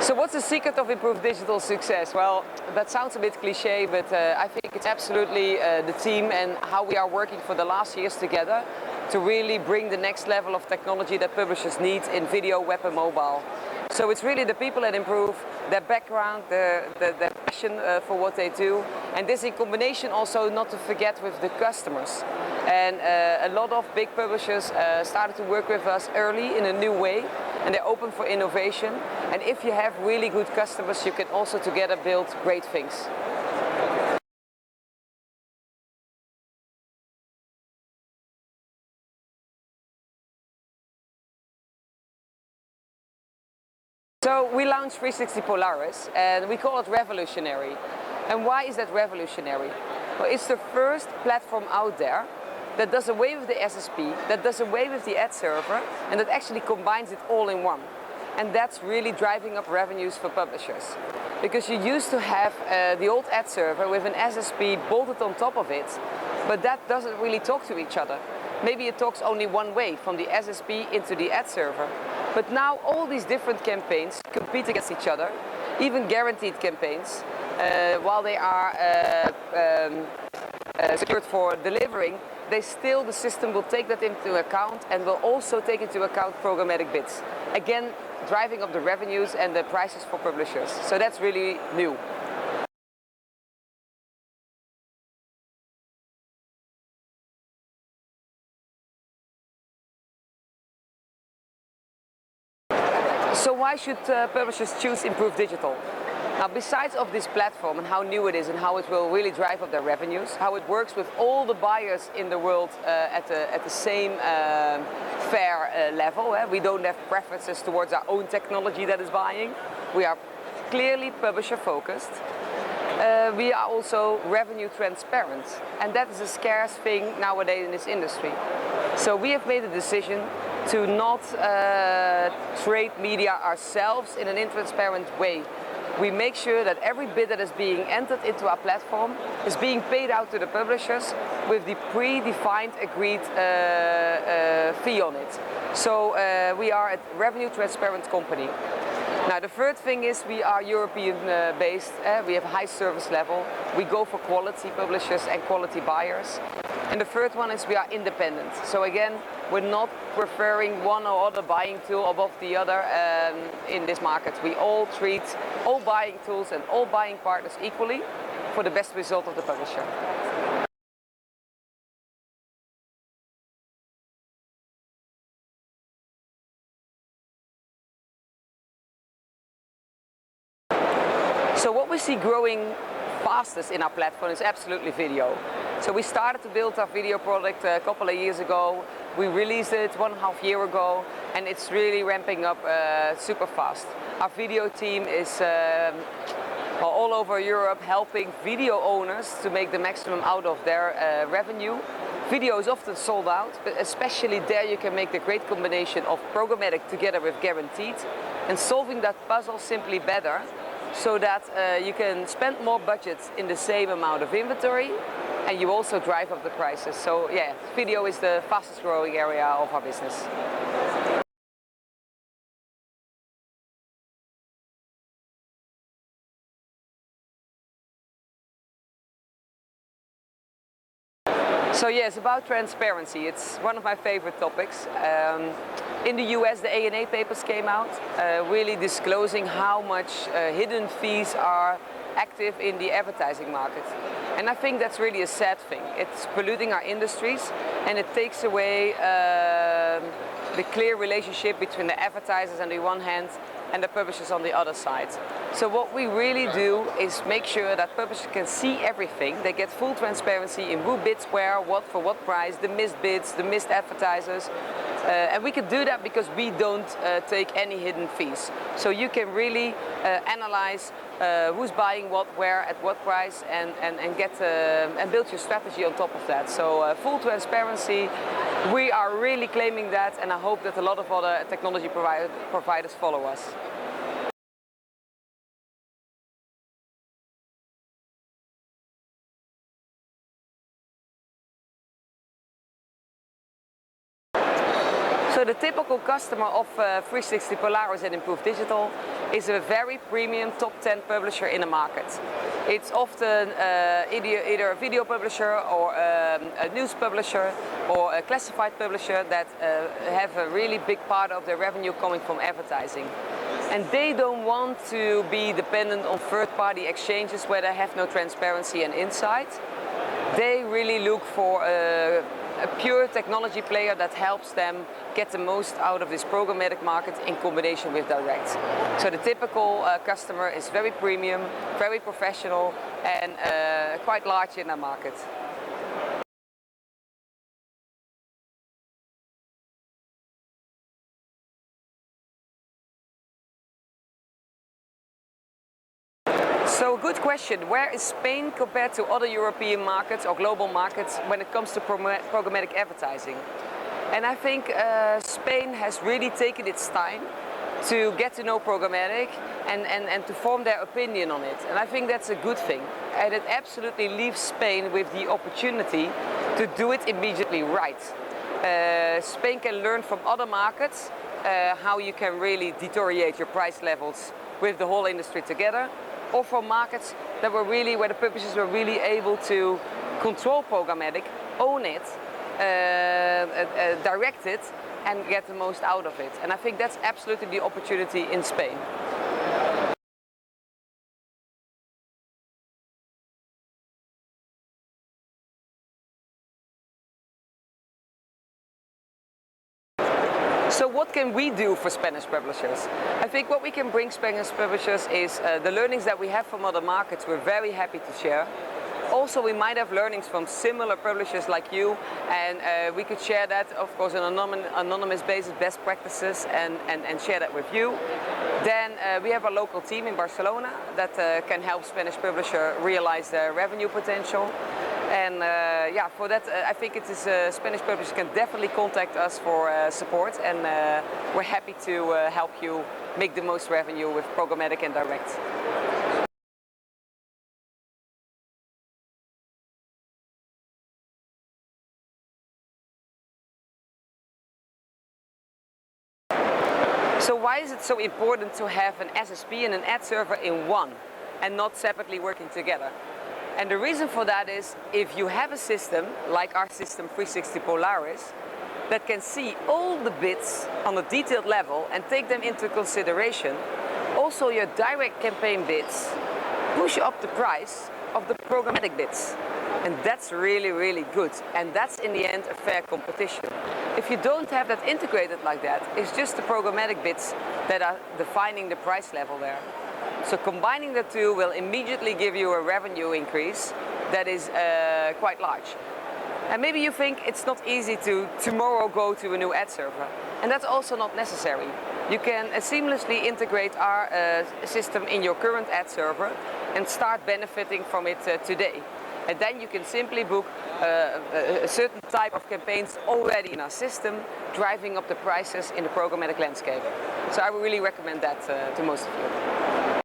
So what's the secret of improved digital success? Well, that sounds a bit cliche, but I think it's absolutely the team and how we are working for the last years together to really bring the next level of technology that publishers need in video, web and mobile. So it's really the people that improve, their background, their passion for what they do, and this in combination also not to forget with the customers. And a lot of big publishers started to work with us early in a new way, and they're open for innovation. And if you have really good customers, you can also together build great things. So we launched 360 Polaris and we call it revolutionary. And why is that revolutionary? Well, it's the first platform out there that does away with the SSP, that does away with the ad server, and that actually combines it all in one. And that's really driving up revenues for publishers. Because you used to have the old ad server with an SSP bolted on top of it, but that doesn't really talk to each other. Maybe it talks only one way, from the SSP into the ad server. But now all these different campaigns compete against each other, even guaranteed campaigns, while they are secured for delivering, the system will take that into account and will also take into account programmatic bids. Again, driving up the revenues and the prices for publishers. So that's really new. So why should publishers choose improved digital? Now, besides of this platform and how new it is and how it will really drive up their revenues, how it works with all the buyers in the world at the same fair level. We don't have preferences towards our own technology that is buying. We are clearly publisher focused. We are also revenue transparent, and that is a scarce thing nowadays in this industry. So we have made a decision to not trade media ourselves in an intransparent way. We make sure that every bid that is being entered into our platform is being paid out to the publishers with the predefined agreed fee on it. So we are a revenue transparent company. Now the third thing is we are European based, we have a high service level, we go for quality publishers and quality buyers. And the third one is we are independent. So again, we're not preferring one or other buying tool above the other in this market. We all treat all buying tools and all buying partners equally for the best result of the publisher. So what we see growing fastest in our platform is absolutely video. So we started to build our video product a couple of years ago. We released it 1.5 years ago, and it's really ramping up super fast. Our video team is all over Europe helping video owners to make the maximum out of their revenue. Video is often sold out, but especially there you can make the great combination of programmatic together with guaranteed, and solving that puzzle simply better, so that you can spend more budget in the same amount of inventory, and you also drive up the prices. So yeah, video is the fastest growing area of our business. So yeah, it's about transparency. It's one of my favorite topics. In the US, the A&A papers came out, really disclosing how much hidden fees are active in the advertising market. And I think that's really a sad thing. It's polluting our industries, and it takes away the clear relationship between the advertisers on the one hand and the publishers on the other side. So what we really do is make sure that publishers can see everything. They get full transparency in who bids where, what for what price, the missed bids, the missed advertisers. And we can do that because we don't take any hidden fees. So you can really analyze who's buying what, where, at what price, and build your strategy on top of that. So full transparency, we are really claiming that, and I hope that a lot of other technology providers follow us. So the typical customer of 360 Polaris and Improved Digital is a very premium top 10 publisher in the market. It's often either a video publisher or a news publisher or a classified publisher that have a really big part of their revenue coming from advertising. And they don't want to be dependent on third-party exchanges where they have no transparency and insight. They really look for a pure technology player that helps them get the most out of this programmatic market in combination with direct. So the typical customer is very premium, very professional, and quite large in the market. So good question. Where is Spain compared to other European markets or global markets when it comes to programmatic advertising? And I think Spain has really taken its time to get to know programmatic and to form their opinion on it. And I think that's a good thing. And it absolutely leaves Spain with the opportunity to do it immediately right. Spain can learn from other markets how you can really deteriorate your price levels with the whole industry together, or from markets that were really, where the publishers were really able to control programmatic, own it, direct it, and get the most out of it. And I think that's absolutely the opportunity in Spain. So what can we do for Spanish publishers? I think what we can bring Spanish publishers is the learnings that we have from other markets we're very happy to share. Also, we might have learnings from similar publishers like you, and we could share that, of course, on an anonymous basis, best practices, and share that with you. Then we have a local team in Barcelona that can help Spanish publishers realize their revenue potential. And yeah, for that, I think it is Spanish publishers can definitely contact us for support, and we're happy to help you make the most revenue with programmatic and direct. So why is it so important to have an SSP and an ad server in one and not separately working together? And the reason for that is, if you have a system, like our system 360 Polaris, that can see all the bids on a detailed level and take them into consideration, also your direct campaign bids push up the price of the programmatic bids. And that's really, really good. And that's in the end a fair competition. If you don't have that integrated like that, it's just the programmatic bids that are defining the price level there. So combining the two will immediately give you a revenue increase that is quite large. And maybe you think it's not easy to tomorrow go to a new ad server. And that's also not necessary. You can seamlessly integrate our system in your current ad server and start benefiting from it today. And then you can simply book a certain type of campaigns already in our system, driving up the prices in the programmatic landscape. So I would really recommend that to most of you.